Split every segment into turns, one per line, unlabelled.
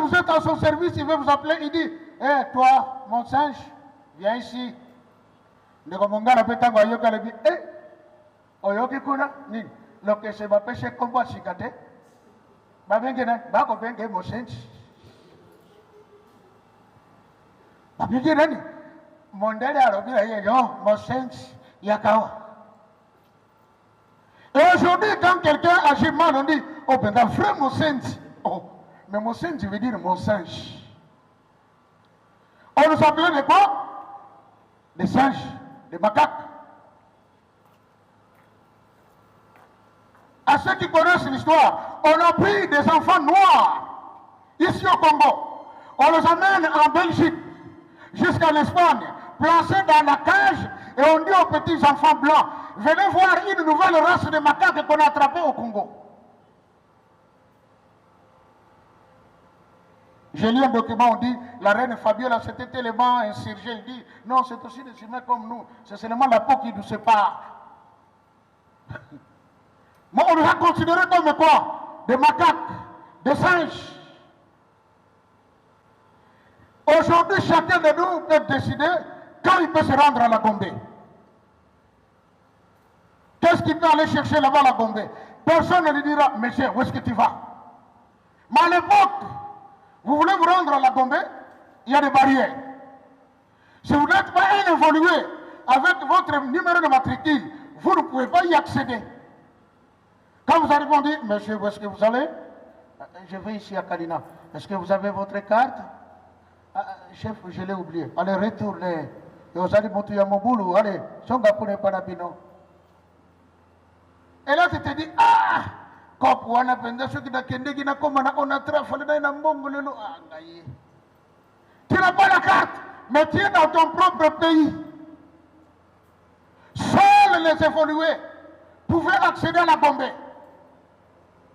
vous êtes à son service, il veut vous appeler, il dit, hé, toi, mon singe, viens ici. Ndekomongala petango ayoka lebi, oyoki kuna, nini? Loke se bapeshe kombo shikate. Babenge na, bako benge mon singe. Babenge nani? Mondele arobira yeyo, mon singe, yakawa. Et aujourd'hui, quand quelqu'un agit mal, on dit, oh ben, frère mon singe. Oh, mais mon singe veut dire mon singe. On nous appelait de quoi? Des singes, des macaques. À ceux qui connaissent l'histoire, on a pris des enfants noirs ici au Congo. On les amène en Belgique jusqu'à l'Espagne, placés dans la cage, et on dit aux petits enfants blancs, venez voir une nouvelle race de macaques qu'on a attrapée au Congo. J'ai lu un document, on dit, la reine Fabiola s'était tellement insurgée, il dit, non, c'est aussi des humains comme nous, c'est seulement la peau qui nous sépare. Mais on nous a considérés comme quoi? Des macaques, des singes. Aujourd'hui, chacun de nous peut décider quand il peut se rendre à la Gombe. Qu'est-ce qu'il peut aller chercher là-bas à la Gombe? Personne ne lui dira, monsieur, où est-ce que tu vas? Mais à l'époque, vous voulez vous rendre à la Gombe, il y a des barrières. Si vous n'êtes pas un évolué avec votre numéro de matricule, vous ne pouvez pas y accéder. Quand vous arrivez, on dit, monsieur, où est-ce que vous allez? Je vais ici à Kalina. Est-ce que vous avez votre carte? Chef, je l'ai oublié. Allez, retournez. Et vous allez monter à mon boulot. Allez, Songapune Panapino. Et là, tu te dis, ah! Quand on a pendant ce qui n'a qu'un dégât, on a trafalé dans un bon lelo. Tu n'as pas la carte, mais tu es dans ton propre pays. Seuls les évolués pouvaient accéder à la Gombe.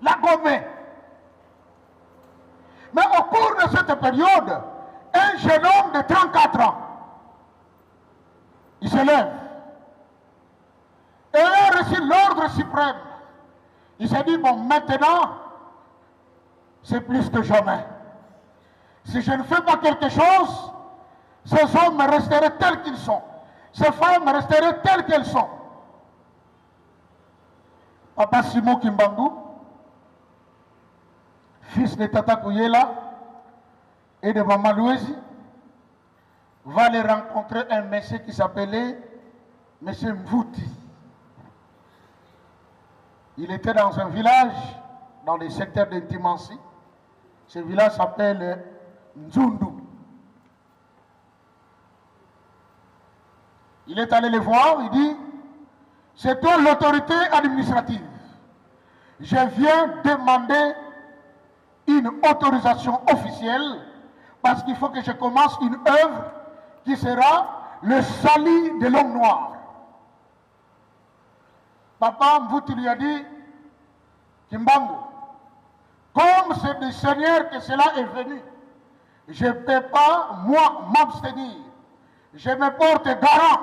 La Gombe. Mais au cours de cette période, un jeune homme de 34 ans, il se lève et a reçu l'ordre suprême. Il s'est dit, bon, maintenant, c'est plus que jamais. Si je ne fais pas quelque chose, ces hommes resteraient tels qu'ils sont. Ces femmes resteraient telles qu'elles sont. Papa Simon Kimbangu, fils de Tata Kouyela et de Maman Louisi, va aller rencontrer un monsieur qui s'appelait Monsieur Mvouti. Il était dans un village, dans les secteurs d'Intimansi. Ce village s'appelle Nzundu. Il est allé les voir, il dit, c'est toi l'autorité administrative. Je viens demander une autorisation officielle parce qu'il faut que je commence une œuvre qui sera le salut de l'homme noir. Papa Mvouti lui a dit, Kimbangu, comme c'est du Seigneur que cela est venu, je ne peux pas, moi, m'abstenir. Je me porte garant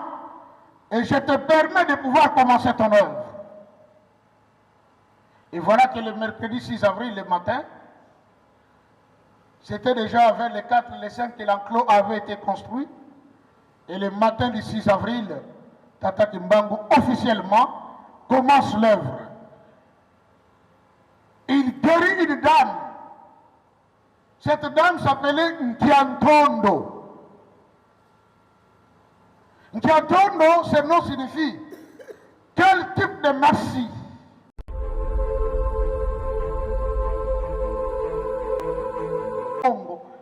et je te permets de pouvoir commencer ton œuvre. Et voilà que le mercredi 6 avril, le matin, c'était déjà vers les 4 et les 5 que l'enclos avait été construit. Et le matin du 6 avril, Tata Kimbangu officiellement commence l'œuvre. Il guérit une dame. Cette dame s'appelait Nkiantondo. Nkiantondo, ce nom signifie quel type de merci.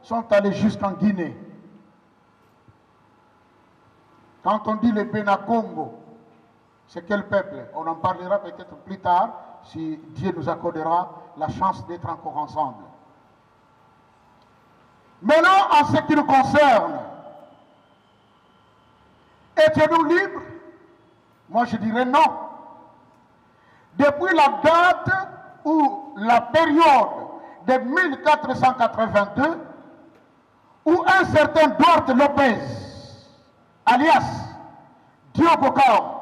Sont allés jusqu'en Guinée. Quand on dit le Bénin-Congo, c'est quel peuple? On en parlera peut-être plus tard, si Dieu nous accordera la chance d'être encore ensemble. Maintenant, en ce qui nous concerne, étions-nous libres? Moi, je dirais non. Depuis la date ou la période de 1482, où un certain Duarte Lopez, alias Diogo Cao,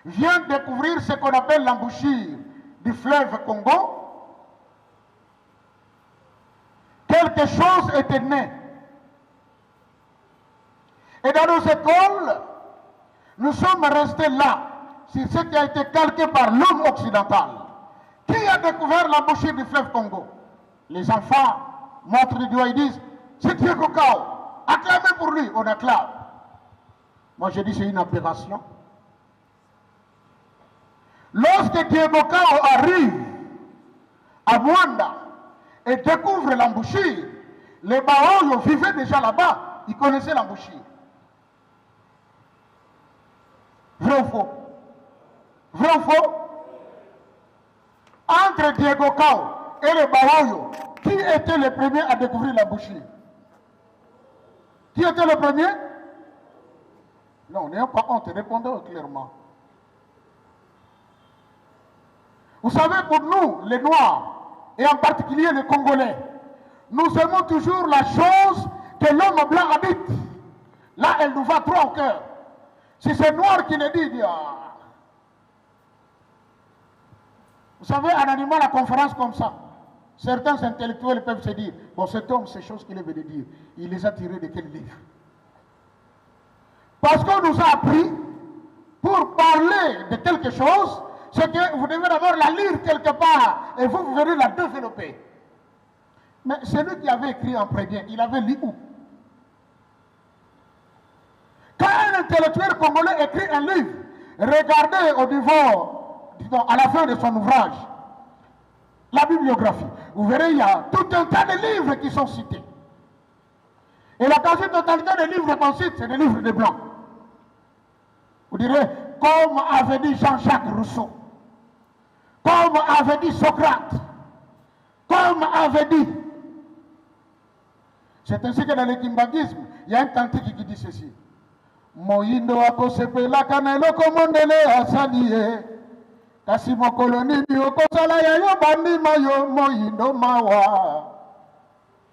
vient découvrir ce qu'on appelle l'embouchure du fleuve Congo, que quelque chose était né. Et dans nos écoles, nous sommes restés là, sur ce qui a été calqué par l'homme occidental. Qui a découvert l'embouchure du fleuve Congo? Les enfants montrent du doigt et disent, c'est Diego Cao. Acclamez pour lui, on acclame. Moi je dis c'est une aberration. Lorsque Diego Cao arrive à Mwanda et découvre l'embouchure, les Baoyo vivaient déjà là-bas, ils connaissaient l'embouchure. Vrai ou faux? Vrai ou faux? Entre Diego Cao et les Baoyo, qui était le premier à découvrir l'embouchure? Qui était le premier? Non, n'ayons pas honte, répondons clairement. Vous savez, pour nous, les Noirs, et en particulier les Congolais, nous aimons toujours la chose que l'homme blanc habite. Là, elle nous va trop au cœur. Si c'est noir qui le dit, il dit ah. Vous savez, en animant la conférence comme ça, certains intellectuels peuvent se dire, bon, cet homme, ces choses qu'il veut dire, il les a tirées de quel livre? Parce qu'on nous a appris, pour parler de quelque chose, c'est que vous devez d'abord la lire quelque part, et vous venez la développer. Mais celui qui avait écrit en premier, il avait lu où? Quand un intellectuel congolais écrit un livre, regardez au niveau, disons, à la fin de son ouvrage, la bibliographie, vous verrez, il y a tout un tas de livres qui sont cités. Et la quasi-totalité des livres qu'on cite, c'est des livres de blancs. Vous direz, comme avait dit Jean-Jacques Rousseau, comme avait dit Socrate, comme avait dit. C'est ainsi que dans le kimbangisme, il y a un cantique qui dit ceci. Moyindo akosepela kana eloko mondele asaliye kasi mokolo nini okosala ya yo bandima yo moyindo mawa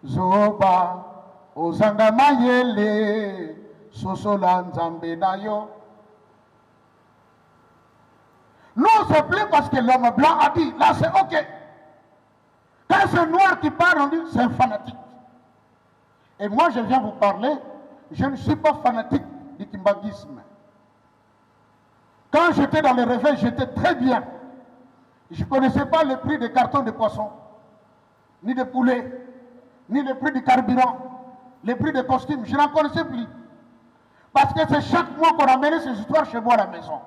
zoba ozanga mayele sosola nzambe na yo. Non, c'est plus parce que l'homme blanc a dit, là c'est ok. Quand c'est noir qui parle, on dit c'est un fanatique. Et moi je viens vous parler, je ne suis pas fanatique du kimbangisme. Quand j'étais dans les réveils, j'étais très bien. Je ne connaissais pas le prix des cartons de poissons, ni de poulet, ni le prix du carburant, le prix des costumes. Je n'en connaissais plus. Parce que c'est chaque mois qu'on amenait ces histoires chez moi à la maison.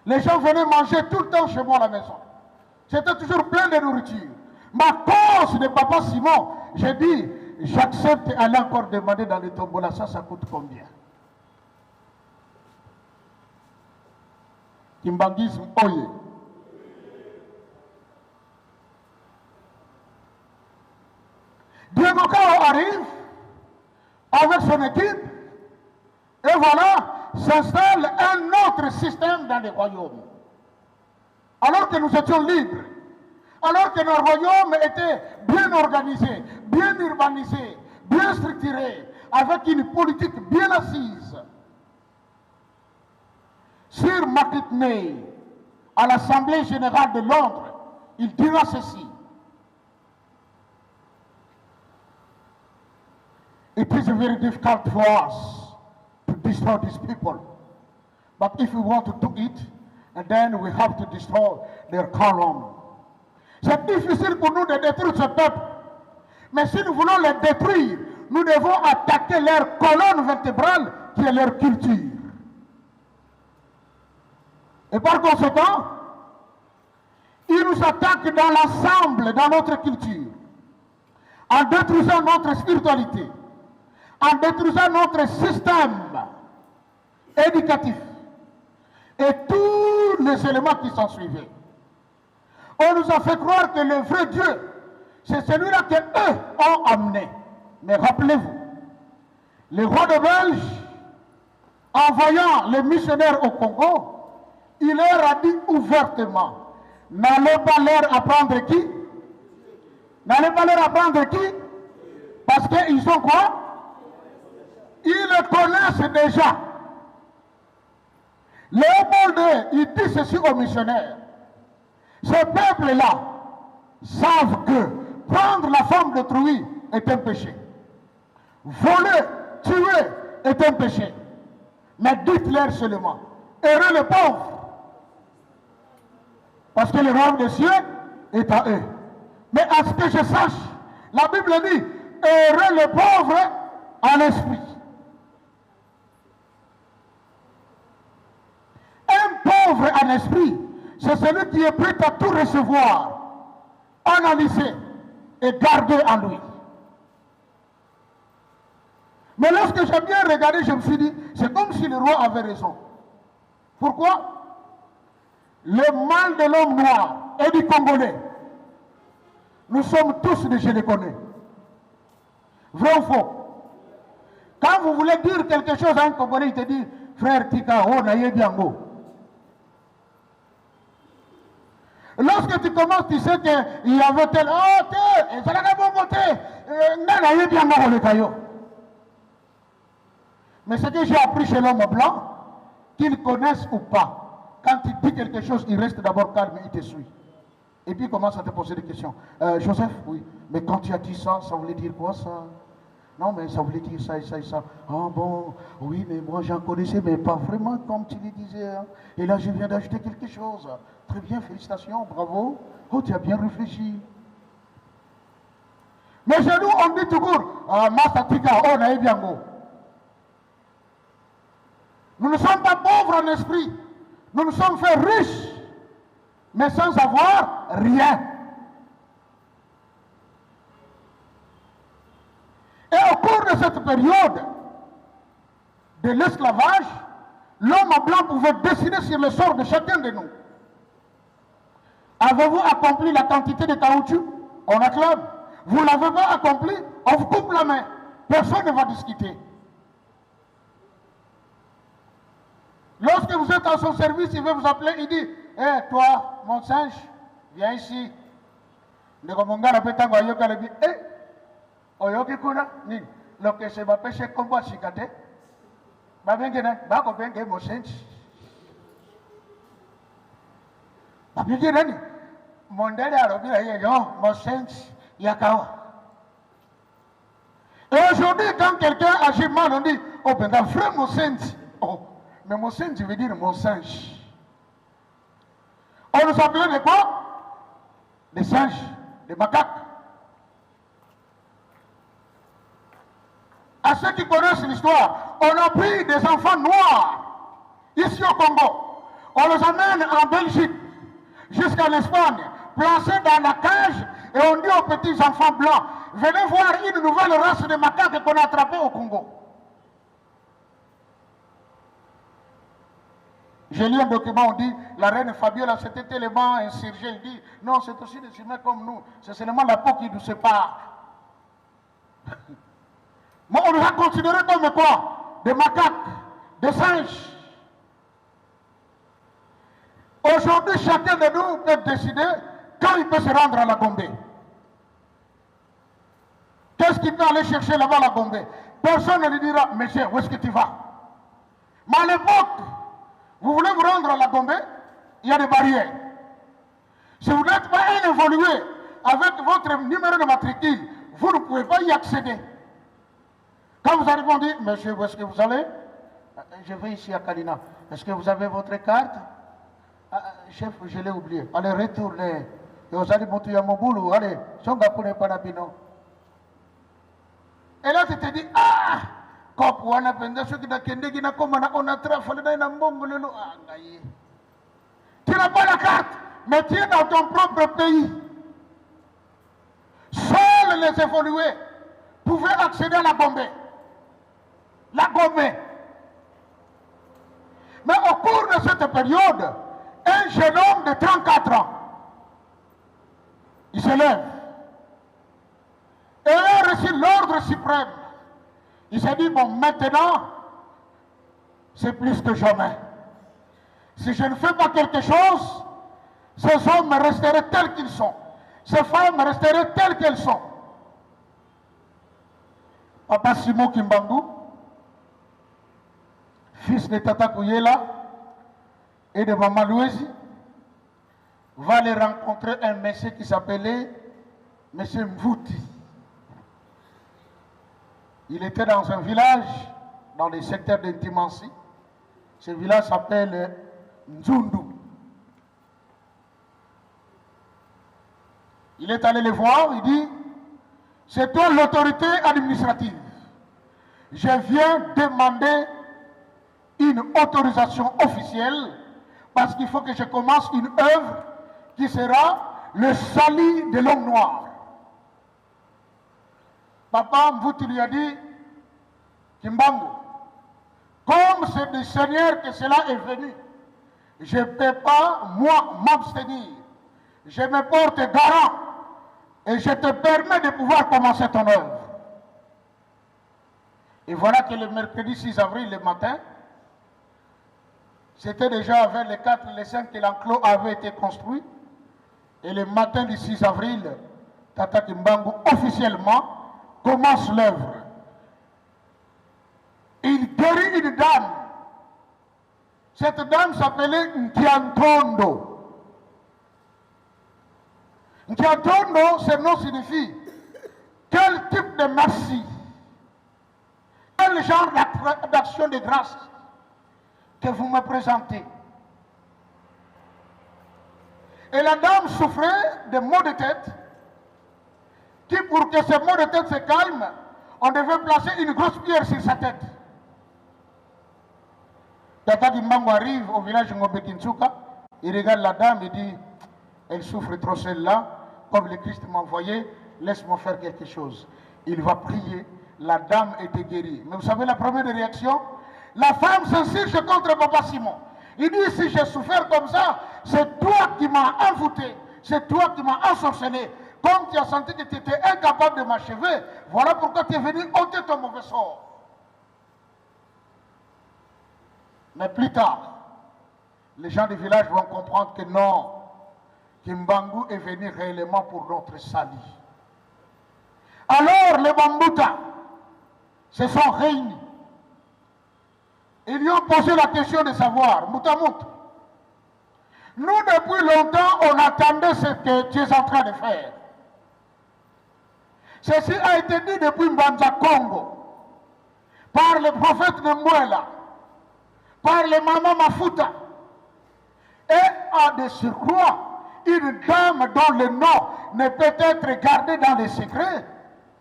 Les gens venaient manger tout le temps chez moi à la maison. C'était toujours plein de nourriture. Ma cause de papa Simon, j'ai dit, j'accepte d'aller encore demander dans les tombolas, ça coûte combien? Kimbangisme, oye. Diego Cao arrive avec son équipe et voilà, s'installe un autre système dans les royaumes. Alors que nous étions libres, alors que nos royaumes étaient bien organisés, bien urbanisés, bien structurés, avec une politique bien assise. Sir McKinley, à l'Assemblée générale de Londres, il dira ceci. It is very difficult for us to destroy these people. But if we want to do it, and then we have to destroy their column. C'est difficile pour nous de détruire ce peuple. Mais si nous voulons les détruire, nous devons attaquer leur colonne vertébrale qui est leur culture. Et par conséquent, ils nous attaquent dans l'ensemble, dans notre culture, en détruisant notre spiritualité, en détruisant notre système éducatif et tous les éléments qui s'en suivaient. On nous a fait croire que le vrai Dieu, c'est celui-là qu'eux ont amené. Mais rappelez-vous, le roi de Belge, en voyant les missionnaires au Congo, il leur a dit ouvertement, n'allez pas leur apprendre qui? N'allez pas leur apprendre qui? Parce qu'ils sont quoi? Ils le connaissent déjà. Léopold, il dit ceci aux missionnaires. Ces peuples-là savent que prendre la femme d'autrui est un péché. Voler, tuer est un péché. Mais dites-leur seulement, heureux les pauvres, parce que le royaume des cieux est à eux. Mais à ce que je sache, la Bible dit, heureux les pauvres en esprit. Un pauvre en esprit, c'est celui qui est prêt à tout recevoir, analyser et garder en lui. Mais lorsque j'ai bien regardé, je me suis dit, c'est comme si le roi avait raison. Pourquoi? Le mal de l'homme noir et du Congolais, nous sommes tous des je les connais. Vrai ou faux? Quand vous voulez dire quelque chose à un Congolais, il te dit, frère Tika, oh, naïe biango. Lorsque tu commences, tu sais qu'il y avait tel, oh, t'es, ça l'a bon côté, naïe biango, le caillot. Mais ce que j'ai appris chez l'homme blanc, qu'il connaisse ou pas, quand il dit quelque chose, il reste d'abord calme, il te suit. Et puis il commence à te poser des questions. Joseph, oui, mais quand tu as dit ça, ça voulait dire quoi ça? Non, mais ça voulait dire ça et ça et ça. Ah bon, oui, mais moi j'en connaissais, mais pas vraiment comme tu le disais. Hein. Et là, je viens d'ajouter quelque chose. Très bien, félicitations, bravo. Oh, tu as bien réfléchi. Mais chez nous, on dit toujours, Masatika, oh, naïe biango. Nous ne sommes pas pauvres en esprit. Nous nous sommes fait riches, mais sans avoir rien. Et au cours de cette période de l'esclavage, l'homme blanc pouvait décider sur le sort de chacun de nous. Avez-vous accompli la quantité de caoutchouc? On acclame. Vous ne l'avez pas accompli? On vous coupe la main. Personne ne va discuter. Lorsque vous êtes à son service, il veut vous appeler, il dit, hé, toi, mon singe, viens ici. Le commandant a pété à Yoka, il dit, hé, Oyoki Kuna, ni, le que se va pêcher comme quoi chicate, va bien que va copier que mon singe. Va bien que mon délai a repris, il dit, oh, mon singe, Yakawa. Et aujourd'hui, quand quelqu'un agit mal, on dit, oh, ben, frère, mon singe, oh. Mais mon singe veut dire mon singe. On nous appelait de quoi? Des singes, des macaques. À ceux qui connaissent l'histoire, on a pris des enfants noirs ici au Congo. On les amène en Belgique jusqu'à l'Espagne, placés dans la cage, et on dit aux petits enfants blancs, venez voir une nouvelle race de macaques qu'on a attrapée au Congo. J'ai lu un document, on dit, la reine Fabiola s'était tellement insurgée, il dit, non, c'est aussi des humains comme nous, c'est seulement la peau qui nous sépare. Mais on nous a considérés comme quoi? Des macaques, des singes. Aujourd'hui, chacun de nous peut décider quand il peut se rendre à la Gombe. Qu'est-ce qu'il peut aller chercher là-bas à la Gombe? Personne ne lui dira, monsieur, où est-ce que tu vas? Mais à l'époque, vous voulez vous rendre à la Gombe, il y a des barrières. Si vous n'êtes pas un évolué avec votre numéro de matricule, vous ne pouvez pas y accéder. Quand vous arrivez, on dit, monsieur, où est-ce que vous allez? Je vais ici à Kalina. Est-ce que vous avez votre carte? Chef, je l'ai oublié. Allez, retournez. Et vous allez monter à mon boulot. Allez, Songapune Panabino. Et là, tu te dis, ah! On a tu n'as pas la carte, mais tu es dans ton propre pays. Seuls les évolués pouvaient accéder à la Gombe. La Gombe. Mais au cours de cette période, un jeune homme de 34 ans, il se lève et a reçu l'ordre suprême. Il s'est dit, bon, maintenant, c'est plus que jamais. Si je ne fais pas quelque chose, ces hommes resteraient tels qu'ils sont. Ces femmes resteraient telles qu'elles sont. Papa Simon Kimbangu, fils de Tata Kouyela et de Maman Louezi, va aller rencontrer un monsieur qui s'appelait M. Mvouti. Il était dans un village, dans les secteurs d'Intimansi. Ce village s'appelle Nzundu. Il est allé les voir, il dit, c'est toi l'autorité administrative. Je viens demander une autorisation officielle parce qu'il faut que je commence une œuvre qui sera le salut de l'homme noir. Papa Mvouti lui a dit, Kimbangu, comme c'est du Seigneur que cela est venu, je ne peux pas, moi, m'abstenir. Je me porte garant et je te permets de pouvoir commencer ton œuvre. Et voilà que le mercredi 6 avril, le matin, c'était déjà vers les 4 et les 5 que l'enclos avait été construit. Et le matin du 6 avril, Tata Kimbangu officiellement commence l'œuvre. Il guérit une dame. Cette dame s'appelait Nkiantondo. Nkiantondo, ce nom signifie quel type de merci, quel genre d'action de grâce que vous me présentez. Et la dame souffrait de maux de tête, qui pour que ce maux de tête se calment, on devait placer une grosse pierre sur sa tête. Tata Kimbangu arrive au village de Ngombe Kinsuka, il regarde la dame et dit, elle souffre trop celle-là, comme le Christ m'a envoyé, laisse-moi faire quelque chose. Il va prier, la dame était guérie. Mais vous savez la première réaction? La femme s'insurge contre Papa Simon. Il dit, si j'ai souffert comme ça, c'est toi qui m'as envoûté, c'est toi qui m'as ensorcelé. Comme tu as senti que tu étais incapable de m'achever, voilà pourquoi tu es venu ôter ton mauvais sort. Mais plus tard, les gens du village vont comprendre que non, Kimbangu est venu réellement pour notre salut. Alors les Bambuta se sont réunis. Ils lui ont posé la question de savoir, Moutamout, nous depuis longtemps on attendait ce que tu es en train de faire. Ceci a été dit depuis Mbanza Congo, par le prophète Mbouela, par le Mama Mafuta, et à de surcroît, une dame dont le nom ne peut être gardé dans les secrets,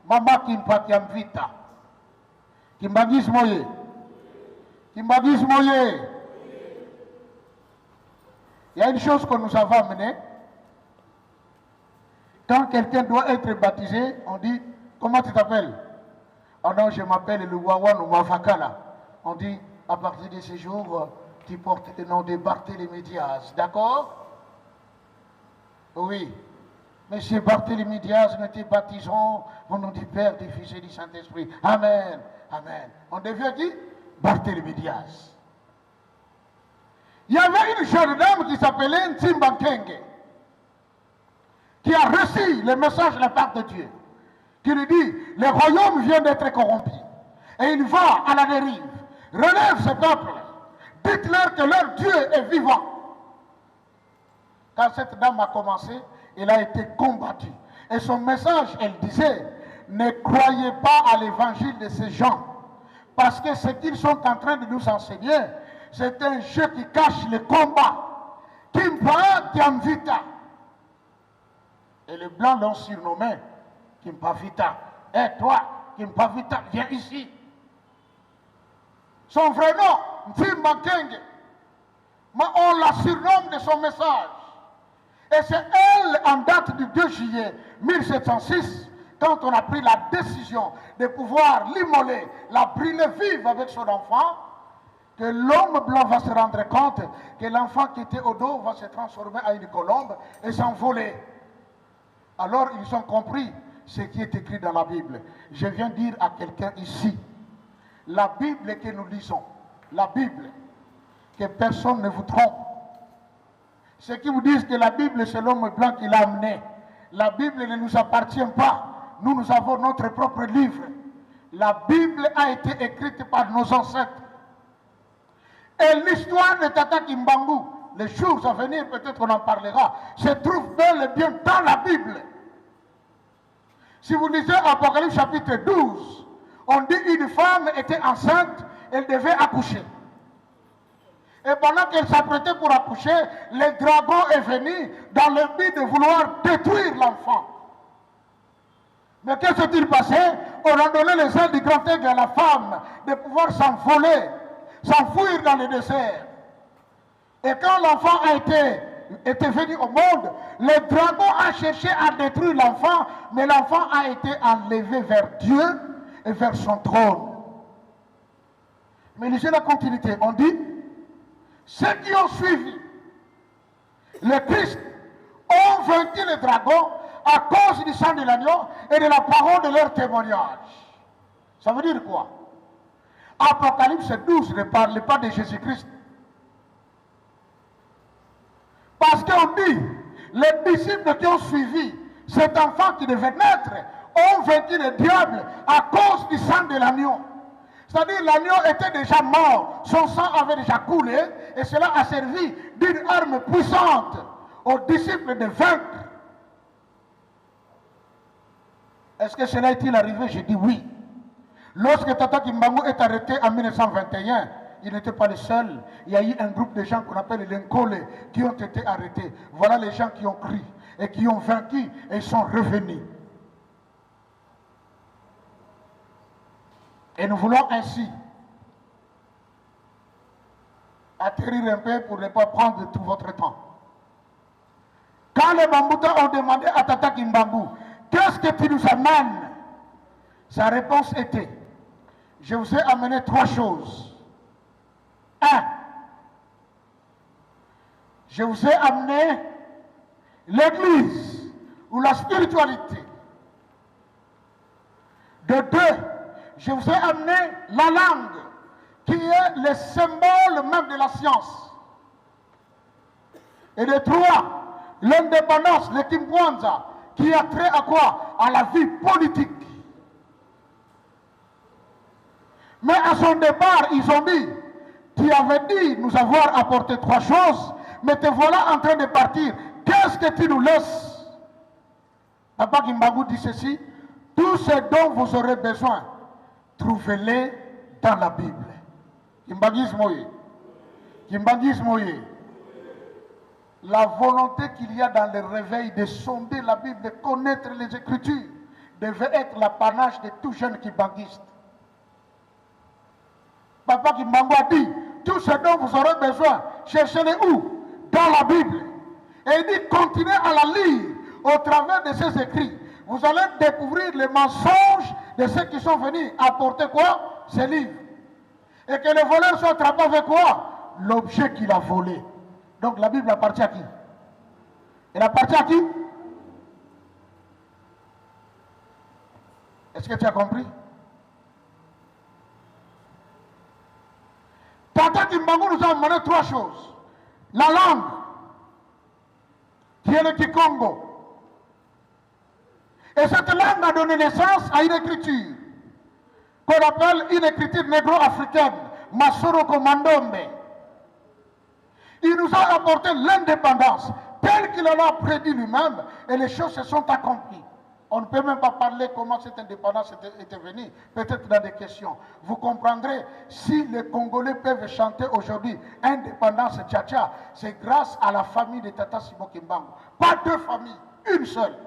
Mama Kimpatiamvita. Kimbagis Moye. Kimbagis Moye. Il y a une chose que nous avons amenée. Quand quelqu'un doit être baptisé, on dit, comment tu t'appelles? Oh non, je m'appelle le Wawan ou Mavakala. On dit, à partir de ce jour, tu portes le nom de Barthélemy Diaz. D'accord? Oui. Monsieur Barthélemy Diaz, nous te baptisons au nom du Père, du Fils et du Saint-Esprit. Amen. Amen. On devient qui? Barthélemy Diaz. Il y avait une jeune dame qui s'appelait Ntimba Kenge, qui a reçu le message de la part de Dieu, qui lui dit, le royaume vient d'être corrompu, et il va à la dérive. Relève ce peuple, dites-leur que leur Dieu est vivant. Quand cette dame a commencé, elle a été combattue. Et son message, elle disait, ne croyez pas à l'évangile de ces gens, parce que ce qu'ils sont en train de nous enseigner, c'est un jeu qui cache le combat. Kimpa Tiamvita. Et les Blancs l'ont surnommé Kimpa Vita. Et toi, Kimpa Vita, viens ici. Son vrai nom, Ntimba Kenge. Mais on la surnomme de son message. Et c'est elle, en date du 2 juillet 1706, quand on a pris la décision de pouvoir l'immoler, la brûler vive avec son enfant, que l'homme blanc va se rendre compte que l'enfant qui était au dos va se transformer en une colombe et s'envoler. Alors ils ont compris ce qui est écrit dans la Bible. Je viens dire à quelqu'un ici, la Bible que nous lisons, la Bible, que personne ne vous trompe. Ceux qui vous disent que la Bible c'est l'homme blanc qui l'a amené, la Bible ne nous appartient pas. Nous avons notre propre livre. La Bible a été écrite par nos ancêtres. Et l'histoire de Tata Kimbangu, les jours à venir, peut-être on en parlera, se trouve bel et bien dans la Bible. Si vous lisez Apocalypse chapitre 12, on dit une femme était enceinte, elle devait accoucher. Et pendant qu'elle s'apprêtait pour accoucher, le dragon est venu dans le but de vouloir détruire l'enfant. Mais qu'est-ce qui s'est passé? On a donné les ailes du grand aigle à la femme de pouvoir s'envoler, s'enfuir dans le désert. Et quand l'enfant était venu au monde, le dragon a cherché à détruire l'enfant, mais l'enfant a été enlevé vers Dieu et vers son trône. Mais lisez la continuité. On dit, ceux qui ont suivi le Christ ont vaincu le dragon à cause du sang de l'agneau et de la parole de leur témoignage. Ça veut dire quoi? Apocalypse 12 ne parle pas de Jésus-Christ. Parce qu'on dit, les disciples qui ont suivi cet enfant qui devait naître ont vaincu le diable à cause du sang de l'agneau. C'est-à-dire l'agneau était déjà mort, son sang avait déjà coulé, et cela a servi d'une arme puissante aux disciples de vaincre. Est-ce que cela est-il arrivé? Je dis oui. Lorsque Tata Kimbangu est arrêté en 1921, il n'était pas le seul. Il y a eu un groupe de gens qu'on appelle les Nkole qui ont été arrêtés. Voilà les gens qui ont cru et qui ont vaincu et sont revenus. Et nous voulons ainsi atterrir un peu pour ne pas prendre tout votre temps. Quand les Bamboutas ont demandé à Tata Kimbangu, qu'est-ce que tu nous amènes? Sa réponse était, je vous ai amené 3 choses. 1. Je vous ai amené l'église ou la spiritualité. De 2, je vous ai amené la langue, qui est le symbole même de la science. Et de 3, l'indépendance, le Kimbwanza, qui a trait à quoi? À la vie politique. Mais à son départ, ils ont dit, tu avais dit nous avoir apporté 3 choses, mais te voilà en train de partir. Qu'est-ce que tu nous laisses? Papa Kimbangu dit ceci, tout ce dont vous aurez besoin, trouvez-les dans la Bible. Kimbangismoye. La volonté qu'il y a dans le réveil de sonder la Bible, de connaître les Écritures, devait être l'apanage de tout jeune kimbanguiste. Papa Kimbangu a dit, tout ce dont vous aurez besoin, cherchez-les où? Dans la Bible. Et il dit, continuez à la lire au travers de ces écrits. Vous allez découvrir les mensonges de ceux qui sont venus apporter quoi? Ces livres. Et que le voleur soit attrapé avec quoi? L'objet qu'il a volé. Donc la Bible appartient à qui? Elle appartient à qui? Est-ce que tu as compris? Tata Kimbangu nous a amené 3 choses. La langue, qui est le Kikongo. Et cette langue a donné naissance à une écriture qu'on appelle une écriture négro-africaine, Masoro Komandombe. Il nous a apporté l'indépendance, telle qu'il en a prédit lui-même, et les choses se sont accomplies. On ne peut même pas parler comment cette indépendance était venue, peut-être dans des questions. Vous comprendrez, si les Congolais peuvent chanter aujourd'hui indépendance tcha-tcha, c'est grâce à la famille de Tata Simon Kimbangu. Pas 2 familles, une seule.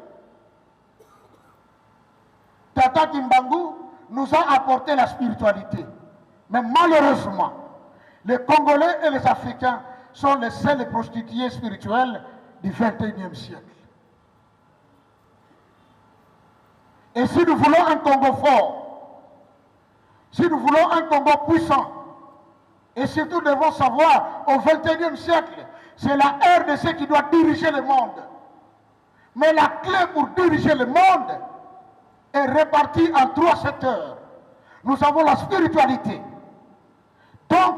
Tata Kimbangu nous a apporté la spiritualité. Mais malheureusement, les Congolais et les Africains sont les seuls prostituées spirituelles du XXIe siècle. Et si nous voulons un Congo fort, si nous voulons un Congo puissant, et surtout devons savoir, au XXIe siècle, c'est la RDC qui doit diriger le monde. Mais la clé pour diriger le monde est répartie en 3 secteurs. Nous avons la spiritualité. Donc,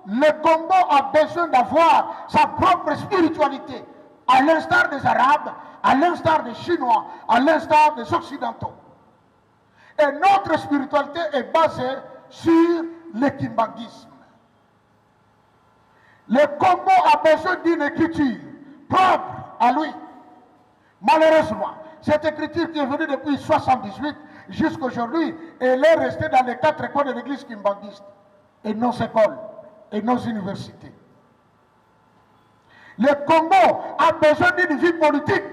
le Congo a besoin d'avoir sa propre spiritualité, à l'instar des Arabes, à l'instar des Chinois, à l'instar des Occidentaux. Et notre spiritualité est basée sur le kimbanguisme. Le Congo a besoin d'une écriture propre à lui. Malheureusement, Cette écriture qui est venue depuis 1978 jusqu'à aujourd'hui, elle est restée dans les 4 écoles de l'église kimbangiste, et nos écoles, et nos universités. Le Congo a besoin d'une vie politique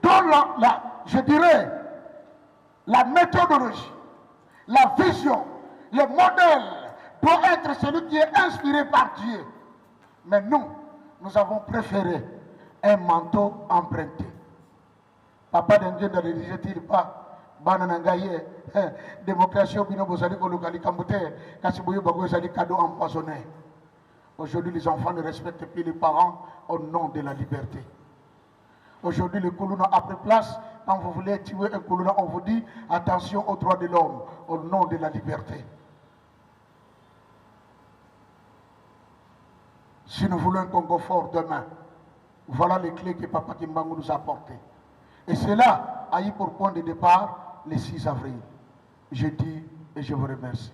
dont je dirais, la méthodologie, la vision, le modèle doit être celui qui est inspiré par Dieu. Mais nous avons préféré un manteau emprunté. Papa d'Indien ne disait-il pas, Bananangaye, démocratie au bino bozali kolokali kambote, kasiboyo bago zali cadeau empoisonné. Aujourd'hui, les enfants ne respectent plus les parents au nom de la liberté. Aujourd'hui, le Koulouna a pris place. Quand vous voulez tuer un Koulouna, on vous dit attention aux droits de l'homme, au nom de la liberté. Si nous voulons un Congo fort demain, voilà les clés que Papa Kimbangu nous a apportées. Et cela a eu pour point de départ le 6 avril. Je dis et je vous remercie.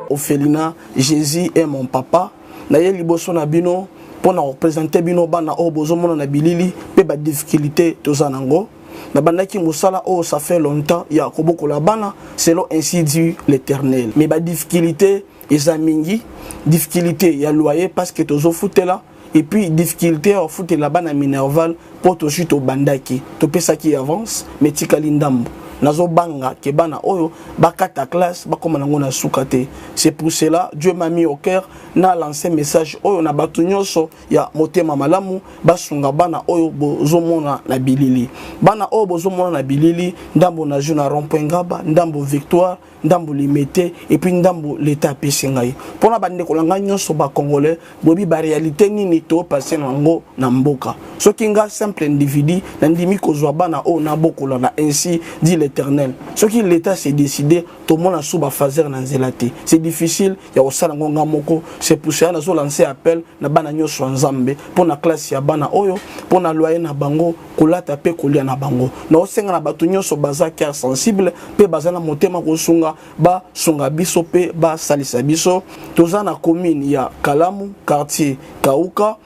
Ophelina, Jésus est mon papa. Naye liboso na bino pour représenter bino bana o bozomona na bilili pe ba difficulté tozanango. Na bandaki musala o ça fait longtemps ya koboko la bana selon ainsi dit l'Éternel. Mais ba difficulté ezamingi, difficulté ya loyer parce que tozo futela et puis difficulté au foot la bana minerval pour to chute au bandaki. To pesa qui avance mais tikali ndambo. Nazo banga ke bana oyo bakata classe bakoma nango na sukate. C'est pour cela Dieu m'a mis au cœur na lancé message oyo na batu nyonso ya motema malamu basunga bana oyo bozomona na bilili. Bana oyo bozomona na bilili ndambo na juna rond-point Ngaba, ndambo Victoire, ndambo Limete et puis ndambo l'état pesingai. Pona bande kolanga nyonso ba congolais bobi ba réalité nini to passer nango na mboka. Soki nga simple individu na ndimi kozwa bana oyo na bokola na ainsi dit l'Éternel. Ce qui l'État s'est décidé, tout le monde a souba fazer na zelate. C'est difficile, il y a aussi ngonga moko. C'est pour ça que nous lancé appel na bana nyoso nzambe pour na classe ya bana oyo, pour na loyer na bango, kolata pe kolia na bango. Na osenga na batu nyoso baza cœur sensible, pe baza na motema kosunga ba sunga biso pe ba salisa biso. Toza na commune ya Kalamu, quartier Kauka,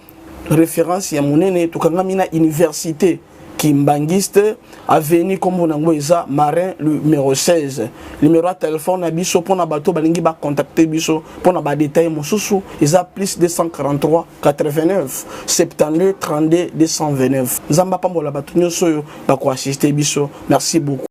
référence ya monene tukanga université Kimbangiste, avenue comme on a Marin numéro 16. Numéro de téléphone à biso pour na bateau balingi ba contacter biso pour na ba détail mon sousou isa plus 243 89 72 32 229. Nzamba pambola bato nyoso ba ko assister biso. Merci beaucoup.